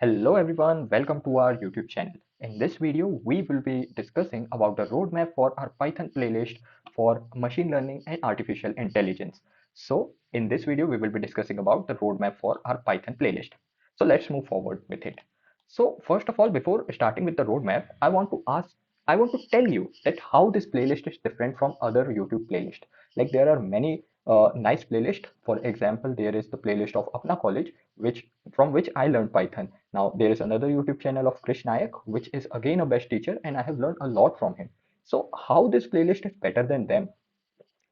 Hello everyone, welcome to our YouTube channel. In this video, we will be discussing about the roadmap for our Python playlist for machine learning and artificial intelligence. So in this video, we will be discussing about the roadmap for our Python playlist. So let's move forward with it. So first of all, before starting with the roadmap, I want to tell you that how this playlist is different from other YouTube playlists. Like there are many nice playlists. For example, there is the playlist of Apna College, which from which I learned Python. Now, there is another YouTube channel of Krish Nayak, which is again a best teacher, and I have learned a lot from him. So, how this playlist is better than them?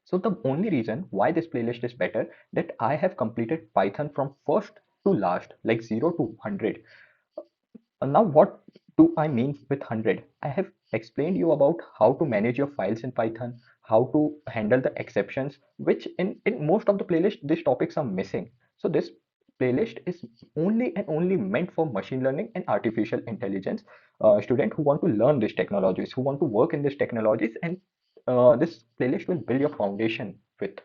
So, the only reason why this playlist is better that I have completed Python from first to last, like 0 to 100. Now, what do I mean with 100? I have explained you about how to manage your files in Python, how to handle the exceptions, which in most of the playlist, these topics are missing. So this playlist is only and only meant for machine learning and artificial intelligence students who want to learn these technologies, who want to work in these technologies, and this playlist will build your foundation with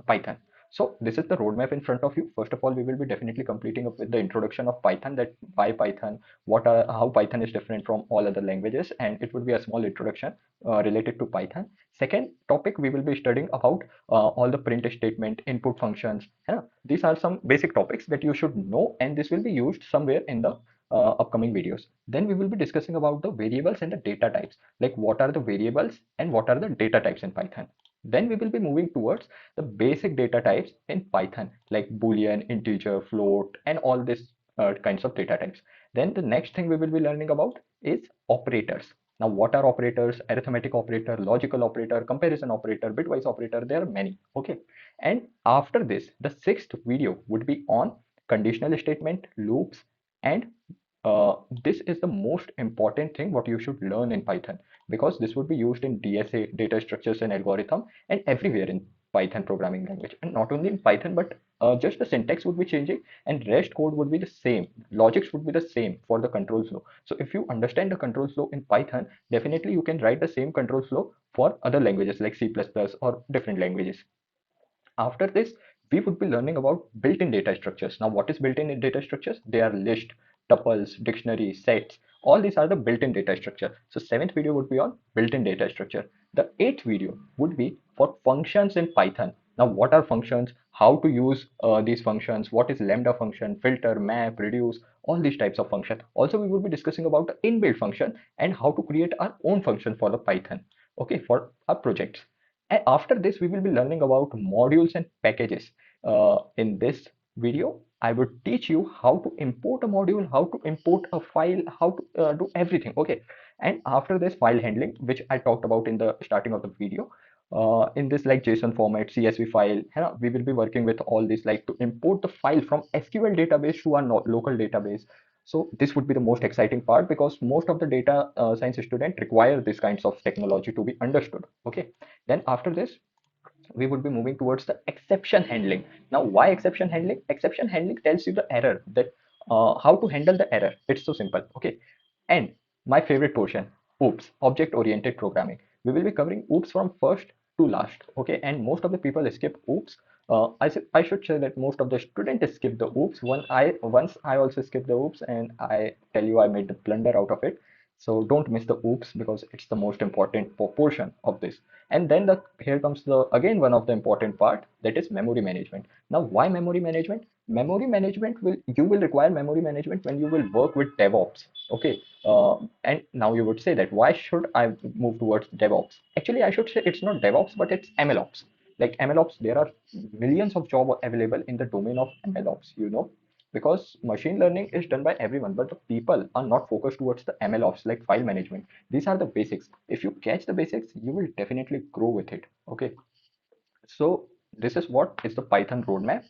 Python. So this is the roadmap in front of you. First of all, we will be definitely completing up with the introduction of Python, that why Python, how Python is different from all other languages, and it would be a small introduction related to Python. Second topic, we will be studying about all the print statement, input functions. Yeah, these are some basic topics that you should know, and this will be used somewhere in the upcoming videos. Then we will be discussing about the variables and the data types, like what are the variables and what are the data types in Python. Then we will be moving towards the basic data types in Python, like Boolean, integer, float, and all these kinds of data types. Then the next thing we will be learning about is operators. Now, what are operators? Arithmetic operator, logical operator, comparison operator, bitwise operator. There are many. Okay. And after this, the sixth video would be on conditional statement, loops, and this is the most important thing what you should learn in Python, because this would be used in DSA, data structures and algorithm, and everywhere in Python programming language. And not only in Python, but just the syntax would be changing, and rest code would be the same. Logics would be the same for the control flow. So if you understand the control flow in Python, definitely you can write the same control flow for other languages like C++ or different languages. After this, we would be learning about built-in data structures. Now, what is built-in data structures? They are list, tuples, dictionary, sets. All these are the built-in data structure. So seventh video would be on built-in data structure. The eighth video would be for functions in Python. Now, what are functions? How to use these functions? What is lambda function, filter, map, reduce? All these types of function. Also, we would be discussing about the inbuilt function and how to create our own function for the Python. Okay, for our projects. And after this, we will be learning about modules and packages. In this video, I would teach you how to import a module, how to import a file, how to do everything. Okay. And after this, file handling, which I talked about in the starting of the video, in this like JSON format, CSV file, we will be working with all this, like to import the file from SQL database to our local database. So this would be the most exciting part, because most of the data science students require this kinds of technology to be understood. Okay. Then after this, we would be moving towards the exception handling. Now, why exception handling? Exception handling tells you the error, that how to handle the error. It's so simple. Okay. And my favorite portion, OOPS, object oriented programming. We will be covering OOPS from first to last. Okay. And most of the people skip OOPS. I should say that most of the students skip the OOPS. Once I also skipped the OOPS, and I tell you I made the blunder out of it. So don't miss the OOPS, because it's the most important portion of this. And then here comes the again one of the important part, that is memory management. Now, why memory management? Memory management will you will require memory management when you will work with DevOps. Okay. And now you would say that why should I move towards DevOps? Actually, I should say it's not DevOps, but it's MLOps. Like MLOps, there are millions of jobs available in the domain of MLOps, because machine learning is done by everyone, but the people are not focused towards the MLOps, like file management. These are the basics. If you catch the basics, you will definitely grow with it. Okay. So this is what is the Python roadmap.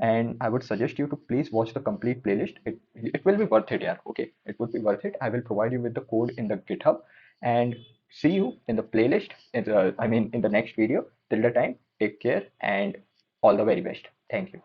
And I would suggest you to please watch the complete playlist. It will be worth it, yeah. Okay. It would be worth it. I will provide you with the code in the GitHub, and see you in the playlist. In the next video. Till the time, take care and all the very best. Thank you.